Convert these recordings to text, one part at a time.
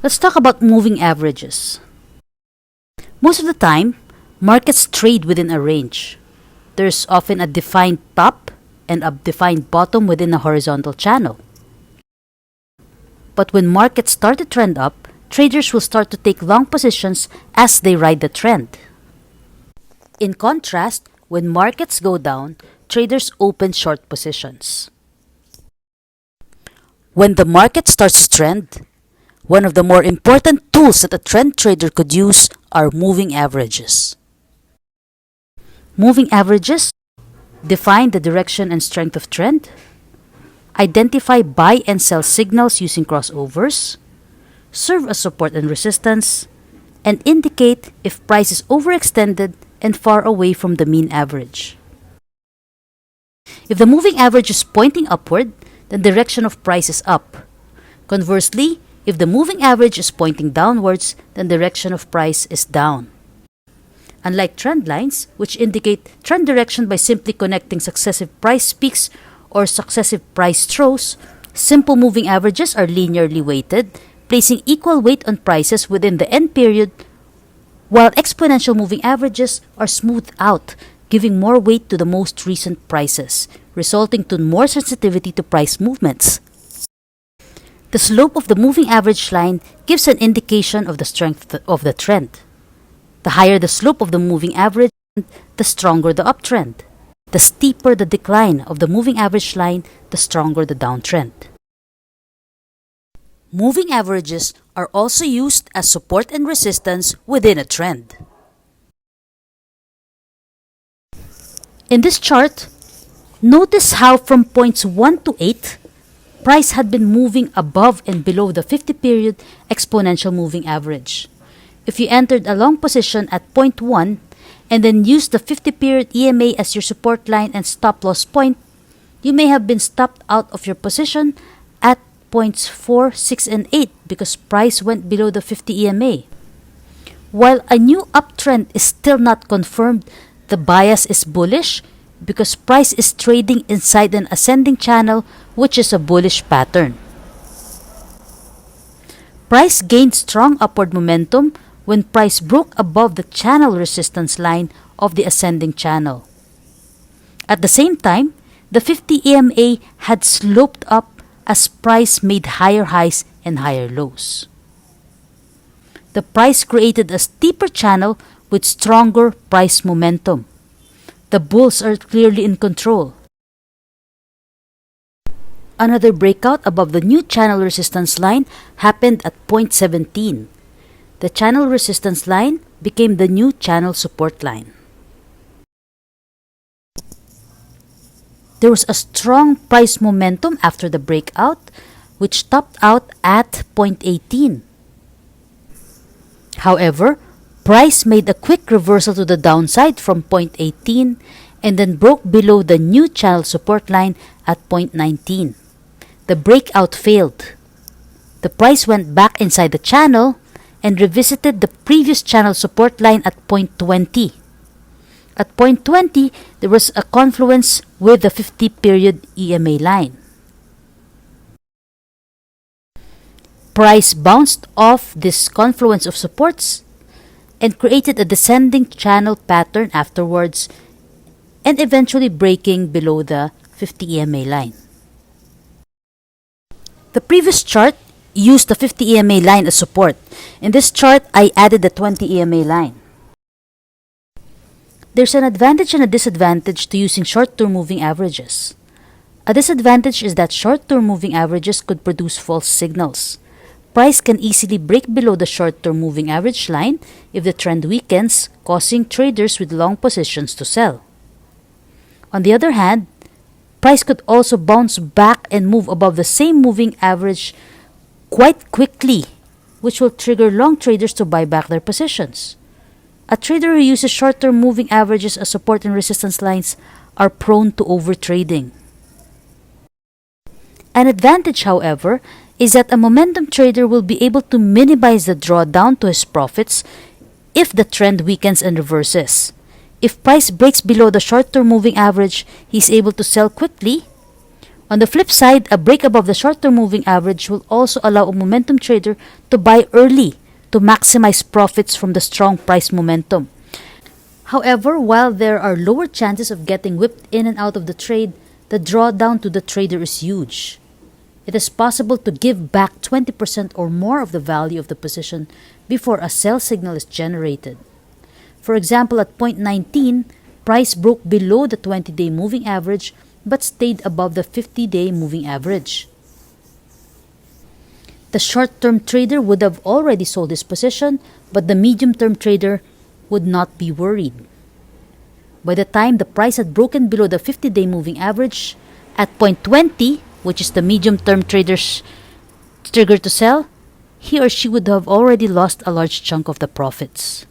Let's talk about moving averages. Most of the time, markets trade within a range. There's often a defined top and a defined bottom within a horizontal channel. But when markets start to trend up, traders will start to take long positions as they ride the trend. In contrast, when markets go down, traders open short positions. When the market starts to trend, one of the more important tools that a trend trader could use are moving averages. Moving averages define the direction and strength of trend, identify buy and sell signals using crossovers, serve as support and resistance, and indicate if price is overextended and far away from the mean average. If the moving average is pointing upward, then the direction of price is up. Conversely, if the moving average is pointing downwards, then the direction of price is down. Unlike trend lines, which indicate trend direction by simply connecting successive price peaks or successive price throws, simple moving averages are linearly weighted, placing equal weight on prices within the end period, while exponential moving averages are smoothed out, giving more weight to the most recent prices, resulting to more sensitivity to price movements. The slope of the moving average line gives an indication of the strength of the trend. The higher the slope of the moving average, the stronger the uptrend. The steeper the decline of the moving average line, the stronger the downtrend. Moving averages are also used as support and resistance within a trend. In this chart, notice how from points 1 to 8, price had been moving above and below the 50-period exponential moving average. If you entered a long position at point 1 and then used the 50-period EMA as your support line and stop loss point, you may have been stopped out of your position at points 4, 6, and 8 because price went below the 50 EMA. While a new uptrend is still not confirmed, the bias is bullish because price is trading inside an ascending channel, which is a bullish pattern. Price gained strong upward momentum when price broke above the channel resistance line of the ascending channel. At the same time, the 50 EMA had sloped up as price made higher highs and higher lows. The price created a steeper channel with stronger price momentum. The bulls are clearly in control. Another breakout above the new channel resistance line happened at point 17. The channel resistance line became the new channel support line. There was a strong price momentum after the breakout, which topped out at point 18. However, price made a quick reversal to the downside from point 18 and then broke below the new channel support line at point 19. The breakout failed. The price went back inside the channel and revisited the previous channel support line at point 20. At point 20, there was a confluence with the 50-period EMA line. Price bounced off this confluence of supports and created a descending channel pattern afterwards and eventually breaking below the 50 EMA line. The previous chart used the 50 EMA line as support. In this chart, I added the 20 EMA line. There's an advantage and a disadvantage to using short-term moving averages. A disadvantage is that short-term moving averages could produce false signals. Price can easily break below the short-term moving average line if the trend weakens, causing traders with long positions to sell. On the other hand, price could also bounce back and move above the same moving average quite quickly, which will trigger long traders to buy back their positions. A trader who uses short-term moving averages as support and resistance lines are prone to overtrading. An advantage, however, is that a momentum trader will be able to minimize the drawdown to his profits if the trend weakens and reverses. If price breaks below the short-term moving average, he is able to sell quickly, On the flip side, a break above the short-term moving average will also allow a momentum trader to buy early to maximize profits from the strong price momentum. However, while there are lower chances of getting whipped in and out of the trade, the drawdown to the trader is huge. It is possible to give back 20% or more of the value of the position before a sell signal is generated. For example, at point 19, price broke below the 20-day moving average but stayed above the 50-day moving average. The short-term trader would have already sold his position, but the medium-term trader would not be worried. By the time the price had broken below the 50-day moving average, at point 20, which is the medium-term trader's trigger to sell, he or she would have already lost a large chunk of the profits.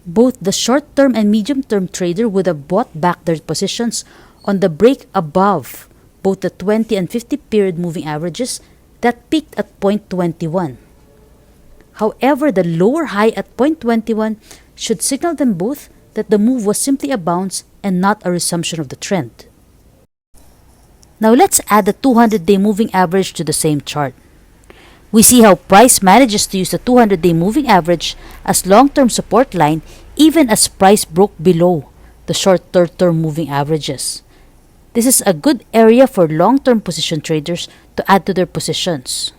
Both the short-term and medium-term trader would have bought back their positions on the break above both the 20 and 50 period moving averages that peaked at point 21. However, the lower high at point 21 should signal them both that the move was simply a bounce and not a resumption of the trend. Now let's add the 200-day moving average to the same chart. We see how price manages to use the 200-day moving average as long-term support line even as price broke below the short-term moving averages. This is a good area for long-term position traders to add to their positions.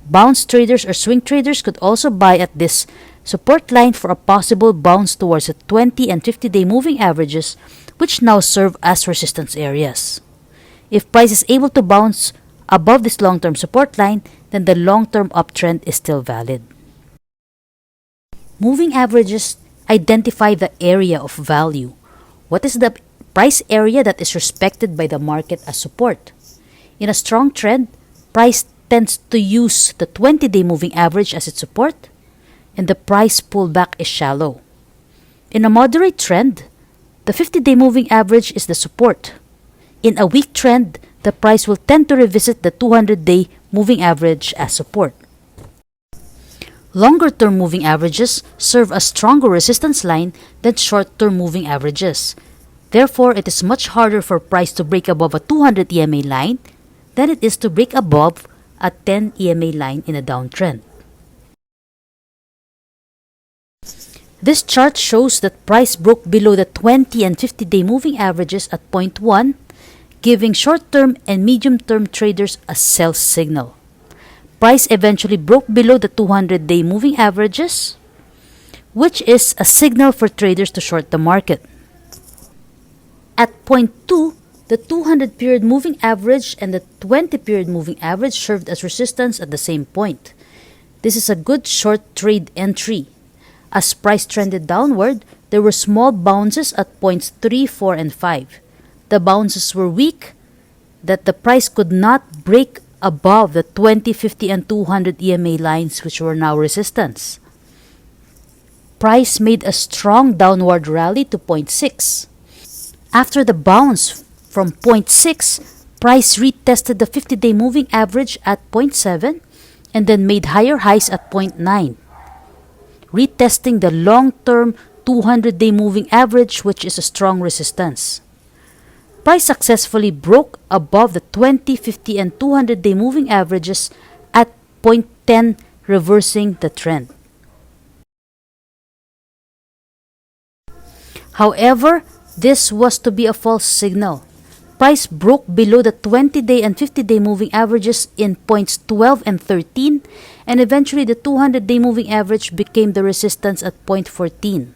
Bounce traders or swing traders could also buy at this support line for a possible bounce towards the 20 and 50-day moving averages, which now serve as resistance areas. If price is able to bounce above this long-term support line, then the long-term uptrend is still valid. Moving averages identify the area of value. What is the price area that is respected by the market as support? In a strong trend, price tends to use the 20-day moving average as its support, and the price pullback is shallow. In a moderate trend, the 50-day moving average is the support. In a weak trend, the price will tend to revisit the 200-day moving average as support. Longer-term moving averages serve a stronger resistance line than short-term moving averages. Therefore, it is much harder for price to break above a 200 EMA line than it is to break above a 10 EMA line in a downtrend. This chart shows that price broke below the 20 and 50-day moving averages at point 1, giving short-term and medium-term traders a sell signal. Price eventually broke below the 200-day moving averages, which is a signal for traders to short the market. At point 2, the 200-period moving average and the 20-period moving average served as resistance at the same point. This is a good short trade entry. As price trended downward, there were small bounces at points 3, 4, and 5. The bounces were weak, that the price could not break above the 20, 50, and 200 EMA lines, which were now resistance. Price made a strong downward rally to point 6. After the bounce from point 6, price retested the 50-day moving average at point 7 and then made higher highs at point 9, retesting the long-term 200-day moving average, which is a strong resistance. Price successfully broke above the 20, 50, and 200-day moving averages at point 10, reversing the trend. However, this was to be a false signal. Price broke below the 20-day and 50-day moving averages in points 12 and 13, and eventually the 200-day moving average became the resistance at point 14.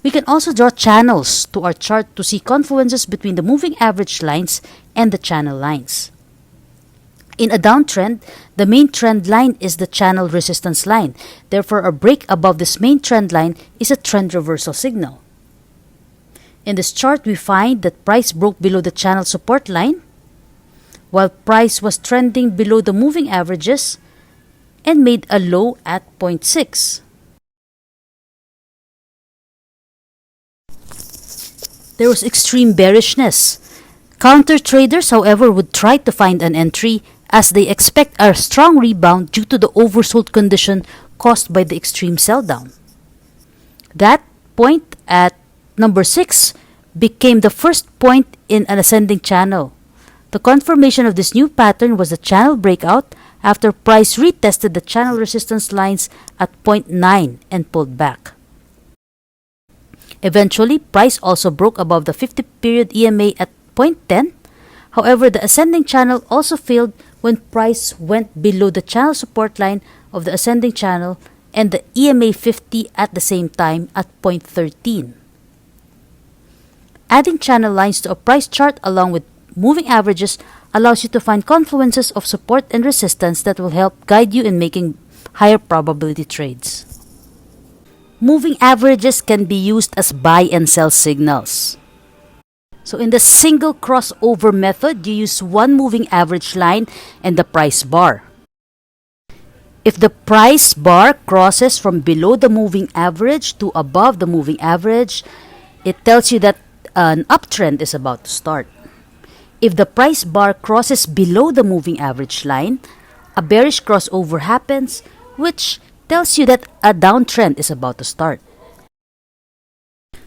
We can also draw channels to our chart to see confluences between the moving average lines and the channel lines. In a downtrend, the main trend line is the channel resistance line. Therefore, a break above this main trend line is a trend reversal signal. In this chart, we find that price broke below the channel support line, while price was trending below the moving averages and made a low at point 6. There was extreme bearishness. Counter traders, however, would try to find an entry as they expect a strong rebound due to the oversold condition caused by the extreme sell down. That point at number 6 became the first point in an ascending channel. The confirmation of this new pattern was the channel breakout after price retested the channel resistance lines at point 9 and pulled back. Eventually, price also broke above the 50-period EMA at point 10. However, the ascending channel also failed when price went below the channel support line of the ascending channel and the EMA 50 at the same time at point 13. Adding channel lines to a price chart along with moving averages allows you to find confluences of support and resistance that will help guide you in making higher probability trades. Moving averages can be used as buy and sell signals. So in the single crossover method, you use one moving average line and the price bar. If the price bar crosses from below the moving average to above the moving average, it tells you that an uptrend is about to start. If the price bar crosses below the moving average line, a bearish crossover happens, which tells you that a downtrend is about to start.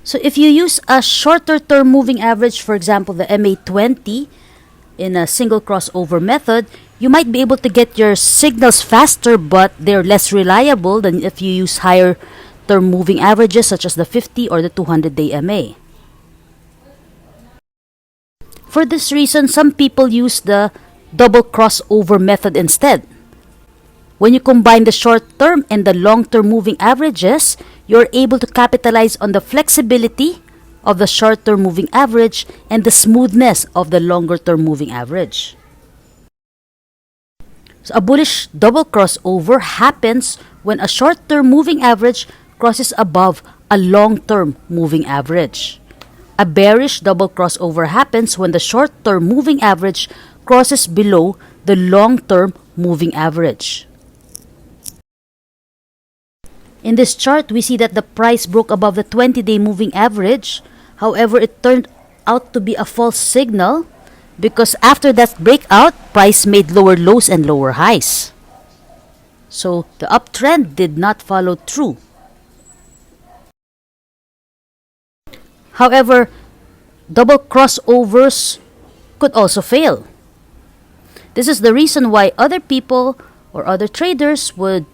So if you use a shorter term moving average, for example, the MA20 in a single crossover method, you might be able to get your signals faster, but they're less reliable than if you use higher term moving averages such as the 50 or the 200-day MA. For this reason, some people use the double crossover method instead. When you combine the short-term and the long-term moving averages, you're able to capitalize on the flexibility of the short-term moving average and the smoothness of the longer-term moving average. So a bullish double crossover happens when a short-term moving average crosses above a long-term moving average. A bearish double crossover happens when the short-term moving average crosses below the long-term moving average. In this chart, we see that the price broke above the 20-day moving average. However, it turned out to be a false signal because after that breakout, price made lower lows and lower highs. So the uptrend did not follow through. However, double crossovers could also fail. This is the reason why other people or other traders would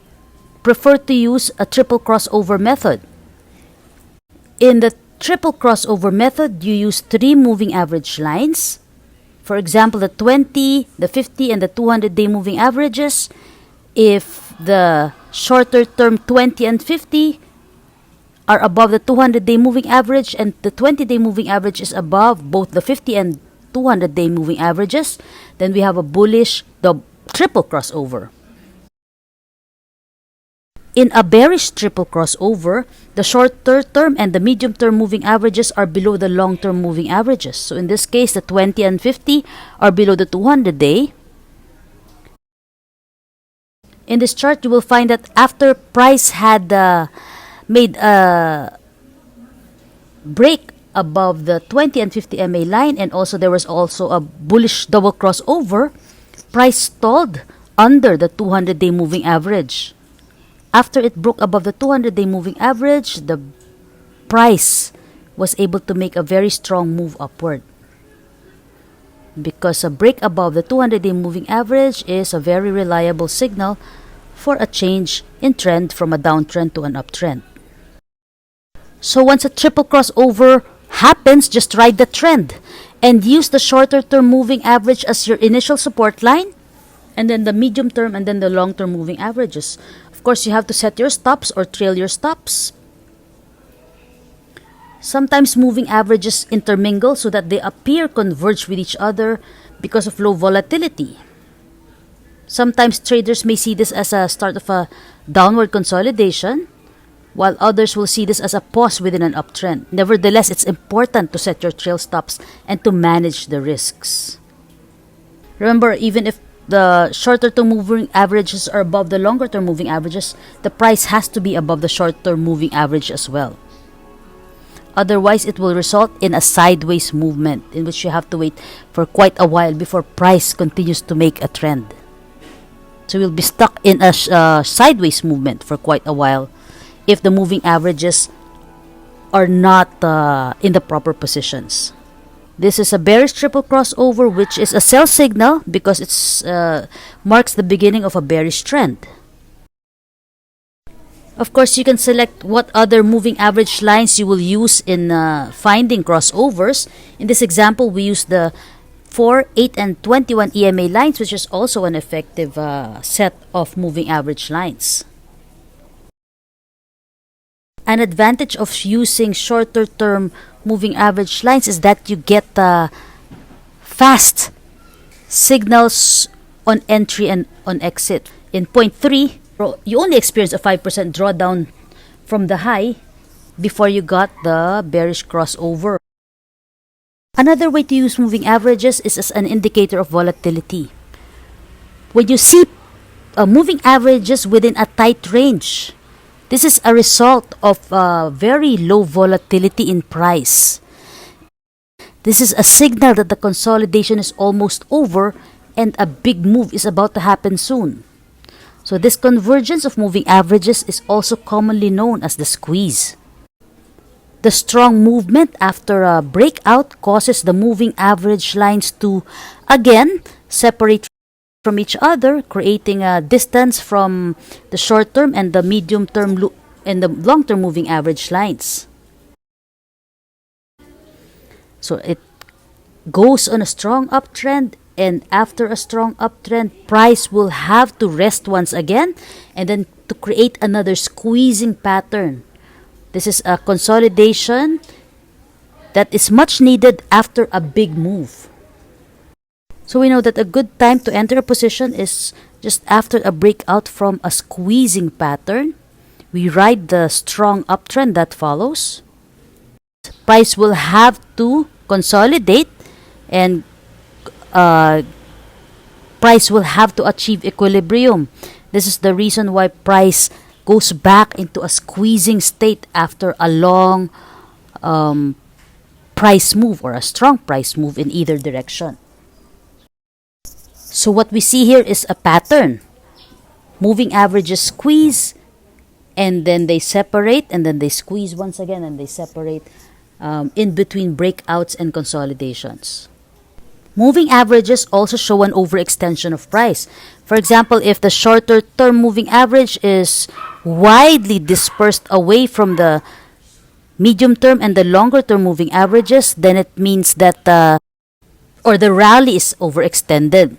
prefer to use a triple crossover method. In the triple crossover method, you use three moving average lines. For example, the 20, the 50, and the 200-day moving averages. If the shorter term 20 and 50 are above the 200-day moving average and the 20-day moving average is above both the 50 and 200-day moving averages, then we have a bullish triple crossover. In a bearish triple crossover, the shorter term and the medium term moving averages are below the long term moving averages. So in this case, the 20 and 50 are below the 200-day. In this chart, you will find that after price had made a break above the 20 and 50 MA line, and also there was also a bullish double crossover, price stalled under the 200-day moving average. After it broke above the 200-day moving average, the price was able to make a very strong move upward. Because a break above the 200-day moving average is a very reliable signal for a change in trend from a downtrend to an uptrend. So once a triple crossover happens, just ride the trend and use the shorter term moving average as your initial support line, and then the medium term and then the long term moving averages. Of course, you have to set your stops or trail your stops. Sometimes moving averages intermingle so that they appear converged with each other because of low volatility. Sometimes traders may see this as a start of a downward consolidation, while others will see this as a pause within an uptrend. Nevertheless, it's important to set your trail stops and to manage the risks. Remember, even if the shorter term moving averages are above the longer term moving averages, the price has to be above the short term moving average as well. Otherwise, it will result in a sideways movement in which you have to wait for quite a while before price continues to make a trend. So you'll be stuck in a sideways movement for quite a while if the moving averages are not in the proper positions. This is a bearish triple crossover, which is a sell signal because it marks the beginning of a bearish trend. Of course, you can select what other moving average lines you will use in finding crossovers. In this example, we use the 4, 8, and 21 EMA lines, which is also an effective set of moving average lines. An advantage of using shorter term moving average lines is that you get fast signals on entry and on exit. In point 3, you only experience a 5% drawdown from the high before you got the bearish crossover. Another way to use moving averages is as an indicator of volatility. When you see moving averages within a tight range, this is a result of very low volatility in price. This is a signal that the consolidation is almost over and a big move is about to happen soon. So this convergence of moving averages is also commonly known as the squeeze. The strong movement after a breakout causes the moving average lines to again separate from each other, creating a distance from the short term and the medium term and the long term moving average lines. So it goes on a strong uptrend, and after a strong uptrend, price will have to rest once again and then to create another squeezing pattern. This is a consolidation that is much needed after a big move. So we know that a good time to enter a position is just after a breakout from a squeezing pattern. We ride the strong uptrend that follows. Price will have to consolidate and price will have to achieve equilibrium. This is the reason why price goes back into a squeezing state after a long price move or a strong price move in either direction. So what we see here is a pattern. Moving averages squeeze, and then they separate, and then they squeeze once again, and they separate in between breakouts and consolidations. Moving averages also show an overextension of price. For example, if the shorter term moving average is widely dispersed away from the medium term and the longer term moving averages, then it means that the rally is overextended.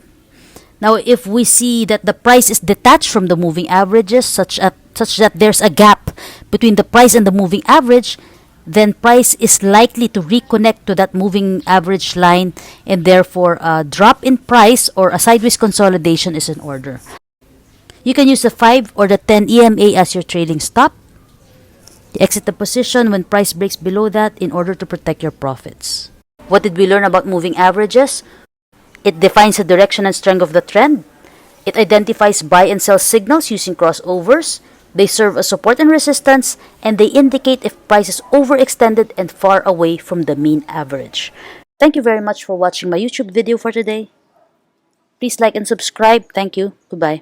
Now, if we see that the price is detached from the moving averages such that there's a gap between the price and the moving average, then price is likely to reconnect to that moving average line, and therefore a drop in price or a sideways consolidation is in order. You can use the 5 or the 10 EMA as your trading stop. You exit the position when price breaks below that in order to protect your profits. What did we learn about moving averages? It defines the direction and strength of the trend. It identifies buy and sell signals using crossovers. They serve as support and resistance, and they indicate if price is overextended and far away from the mean average. Thank you very much for watching my YouTube video for today. Please like and subscribe. Thank you. Goodbye.